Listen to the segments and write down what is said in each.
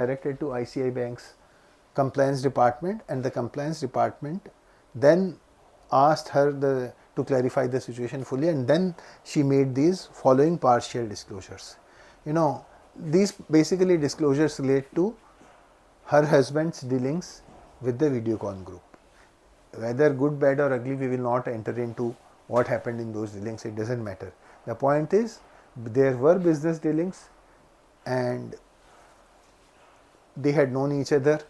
directed to ICICI Bank's compliance department, and the compliance department then asked her to clarify the situation fully, and then she made these following partial disclosures. These basically disclosures relate to her husband's dealings with the Videocon group. Whether good, bad or ugly, we will not enter into what happened in those dealings, it doesn't matter. The point is, there were business dealings and they had known each other.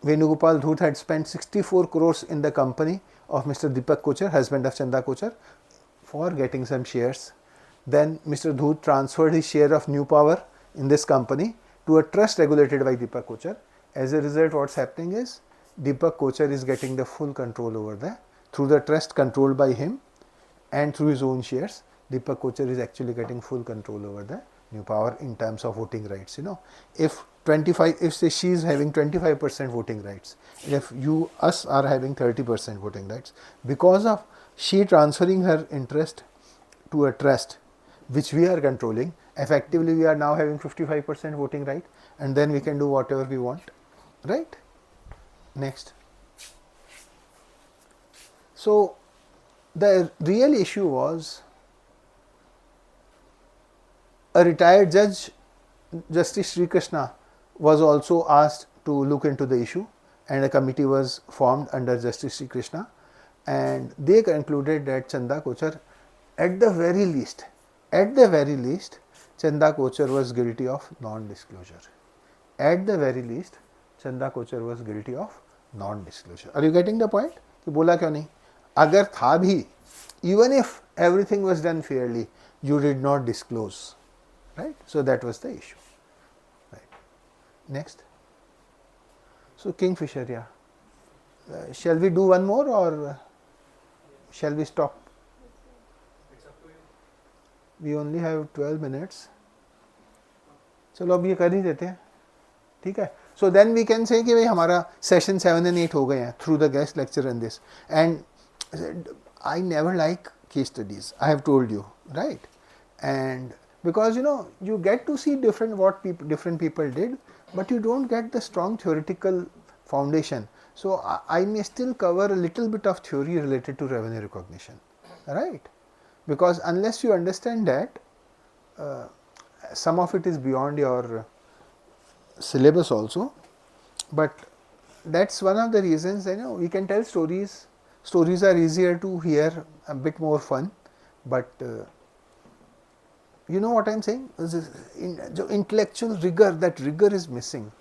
Venugopal Dhoot had spent 64 crores in the company of Mr. Deepak Kochar, husband of Chanda Kochar, for getting some shares. Then Mr. Dhoot transferred his share of New Power in this company to a trust regulated by Deepak Kochar. As a result, what's happening is Deepak Kochar is getting the full control over that through the trust controlled by him, and through his own shares. Deepak Kochar is actually getting full control over the New Power in terms of voting rights. If say she is having 25% voting rights, and if us are having 30% voting rights, because of she transferring her interest to a trust which we are controlling, effectively we are now having 55% voting right, and then we can do whatever we want, right? Next. So the real issue was, a retired judge, Justice Sri Krishna, was also asked to look into the issue, and a committee was formed under Justice Sri Krishna, and they concluded that Chanda Kochar, at the very least, Chanda Kochar was guilty of non-disclosure. At the very least, Chanda Kochar was guilty of non-disclosure. Are you getting the point? कि बोला क्यों नहीं? अगर था भी, even if everything was done fairly, you did not disclose, right? So that was the issue. Right. Next. So Kingfisher, yeah. Shall we do one more or shall we stop? We only have 12 minutes. चलो अब ये कर ही देते हैं, ठीक है? So then we can say कि भाई हमारा session 7 and 8 हो गए हैं through the guest lecture and this. And I never like case studies. I have told you, right? And because you get to see different people did, but you don't get the strong theoretical foundation. So I may still cover a little bit of theory related to revenue recognition, right? Because unless you understand that, some of it is beyond your syllabus also, but that's one of the reasons. We can tell stories. Stories are easier to hear, a bit more fun, but you know what I'm saying? Intellectual rigor, that rigor is missing.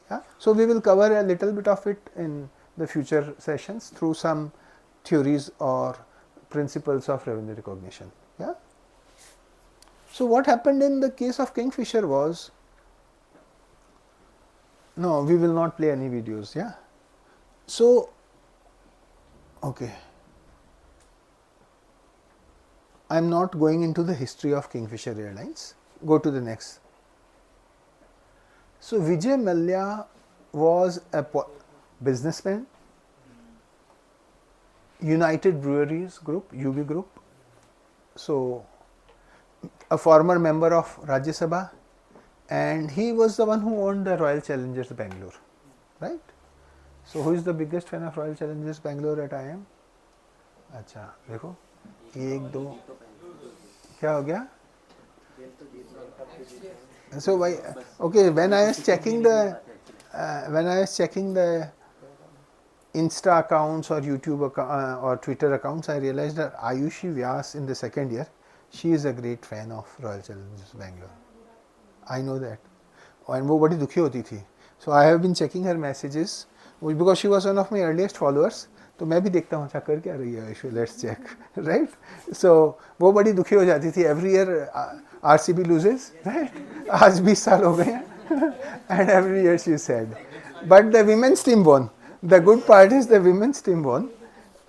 Yeah? So we will cover a little bit of it in the future sessions through some theories or principles of revenue recognition. Yeah. So what happened in the case of Kingfisher was, no, we will not play any videos. Yeah. So, okay. I am not going into the history of Kingfisher Airlines. Go to the next. So Vijay Mallya was a businessman, United Breweries Group, UB Group. So a former member of Rajya Sabha, and he was the one who owned the Royal Challengers Bangalore, right? So who is the biggest fan of Royal Challengers Bangalore at IIM? अच्छा देखो, एक दो क्या हो गया? So why? Okay, when I was checking the Insta accounts or YouTube or Twitter accounts, I realized that Ayushi Vyas in the second year, she is a great fan of Royal Challengers Bangalore. I know that, and वो बड़ी दुखी होती थी. So I have been checking her messages because she was one of my earliest followers. तो मैं भी देखता हूँ अच्छा कर क्या रही है आयुषी, लेट्स चेक, राइट? सो वो बड़ी दुखी हो जाती थी. Every year RCB loses, right? आज 20 साल हो गए हैं, and every year she said, but the women's team won. The good part is the women's team won,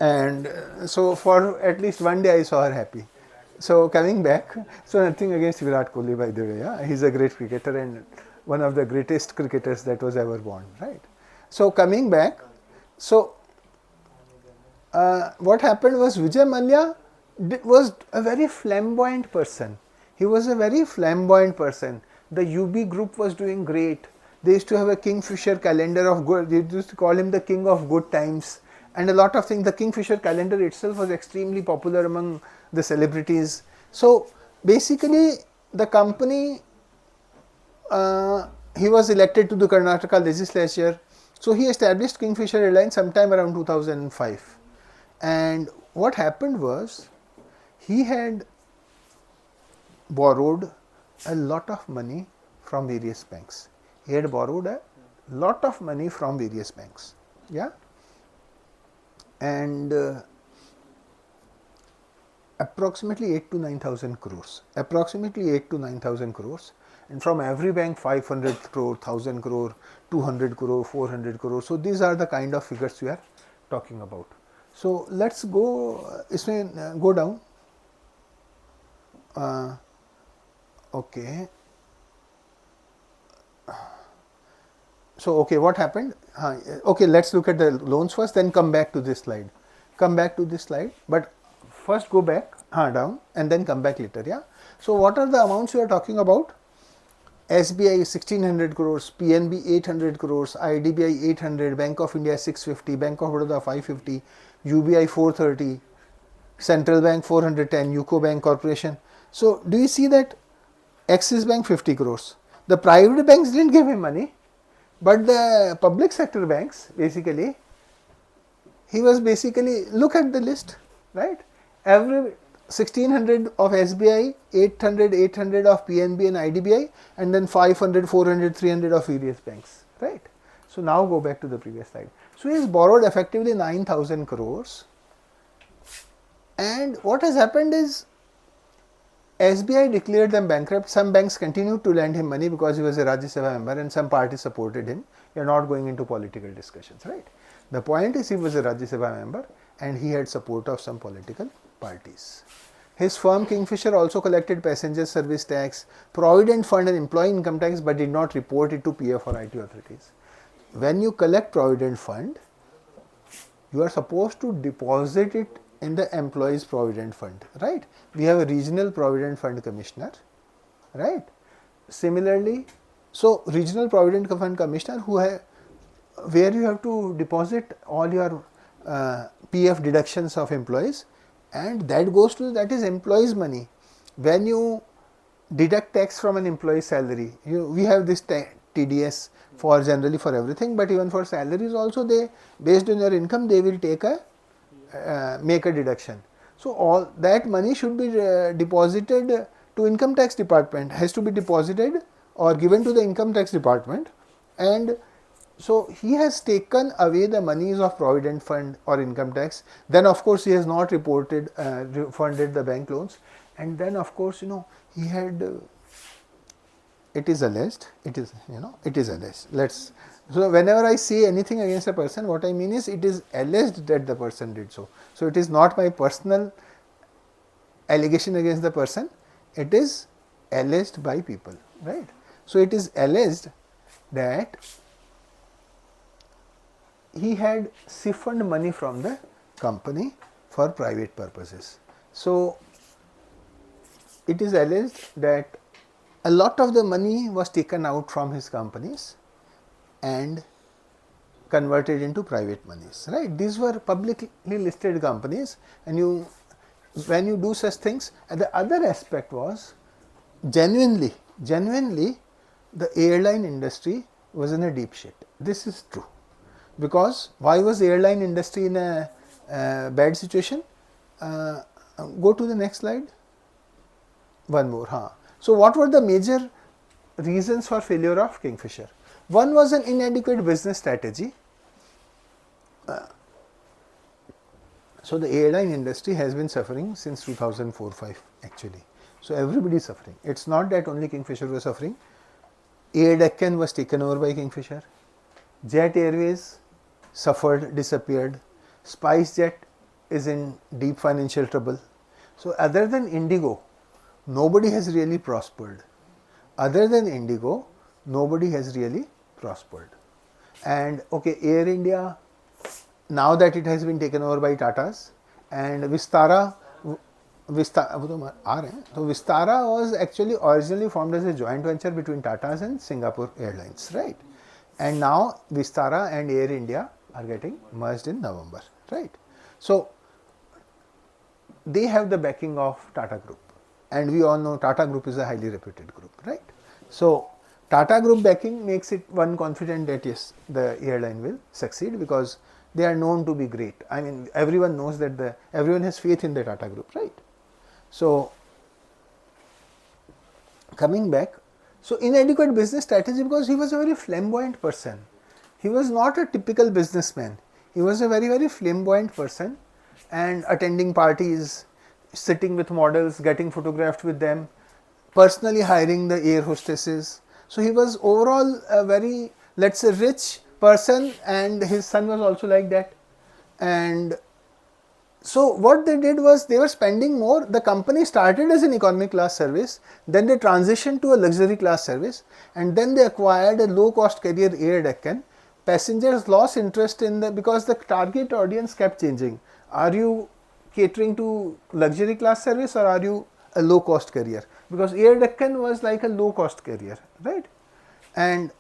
and so for at least one day I saw her happy. So coming back, so nothing against Virat Kohli, by the way. Yeah, he's a great cricketer and one of the greatest cricketers that was ever born, right? So coming back, so what happened was Vijay Mallya was a very flamboyant person. He was a very flamboyant person. The UB group was doing great. They used to have a Kingfisher calendar of good, they used to call him the king of good times, and a lot of things. The Kingfisher calendar itself was extremely popular among the celebrities. So basically the company, he was elected to the Karnataka legislature. So he established Kingfisher Airlines sometime around 2005. And what happened was, he had borrowed a lot of money from various banks. He had borrowed a lot of money from various banks. Yeah. And approximately 8 to 9,000 crores. Approximately 8 to 9,000 crores. And from every bank 500 crore, 1000 crore, 200 crore, 400 crore. So these are the kind of figures we are talking about. So let's go, go down. Okay. So okay, what happened? Okay, let's look at the loans first, then come back to this slide. Come back to this slide, but first go back, down, and then come back later. Yeah. So what are the amounts we are talking about? SBI 1600 crores, PNB 800 crores, IDBI 800, Bank of India 650, Bank of Baroda 550, UBI 430, Central Bank 410, UCO Bank Corporation. So do you see that Axis Bank 50 crores? The private banks didn't give him money, but the public sector banks, basically, he was basically, look at the list, right? Every 1600 of SBI, 800 of PNB and IDBI, and then 500, 400, 300 of various banks, right? So now go back to the previous slide. So he has borrowed effectively 9,000 crores, and what has happened is, SBI declared them bankrupt. Some banks continued to lend him money because he was a Rajya Sabha member, and some parties supported him. We are not going into political discussions, right? The point is, he was a Rajya Sabha member and he had support of some political parties. His firm Kingfisher also collected passenger service tax, provident fund and employee income tax, but did not report it to PF or IT authorities. When you collect provident fund, you are supposed to deposit it in the employees provident fund, right? We have a regional provident fund commissioner, right? Similarly, so regional provident fund commissioner where you have to deposit all your PF deductions of employees, and that is employees money. When you deduct tax from an employee's salary, we have this TDS for generally for everything, but even for salaries also, they, based on your income, they will take make a deduction. So all that money should be deposited to income tax department, has to be deposited or given to the income tax department, and so he has taken away the monies of provident fund or income tax. Then of course he has not refunded the bank loans, and then of course he had it is alleged, it is alleged. So whenever I say anything against a person, what I mean is, it is alleged that the person did so. So it is not my personal allegation against the person, it is alleged by people, right? So it is alleged that he had siphoned money from the company for private purposes. So it is alleged that a lot of the money was taken out from his companies and converted into private monies, right? These were publicly listed companies, and when you do such things, and the other aspect was genuinely the airline industry was in a deep shit. This is true, because why was the airline industry in a bad situation? Go to the next slide. One more. So what were the major reasons for failure of Kingfisher? One was an inadequate business strategy. So the airline industry has been suffering since 2004-05 actually. So everybody is suffering. It's not that only Kingfisher was suffering. Air Deccan was taken over by Kingfisher. Jet Airways suffered, disappeared. SpiceJet is in deep financial trouble. So other than Indigo, nobody has really prospered. Other than Indigo, nobody has really prospered. And okay, Air India, now that it has been taken over by Tatas, and Vistara was actually originally formed as a joint venture between Tatas and Singapore Airlines, right? and now Vistara and Air India are getting merged in November, right? So they have the backing of Tata Group, and we all know Tata Group is a highly reputed group, right? So Tata Group backing makes it one confident that yes, the airline will succeed because they are known to be great. I mean, everyone knows that everyone has faith in the Tata Group, right? So coming back, so inadequate business strategy because he was a very flamboyant person. He was not a typical businessman. He was a very flamboyant person and attending parties, sitting with models, getting photographed with them, personally hiring the air hostesses. So he was overall a very, let's say, rich person, and his son was also like that. And so what they did was they were spending more. The company started as an economy class service, then they transitioned to a luxury class service, and then they acquired a low cost carrier, Air Deccan. Passengers lost interest in the, because the target audience kept changing. Are you catering to luxury class service or are you a low cost carrier? Because Air Deccan was like a low cost carrier, right? And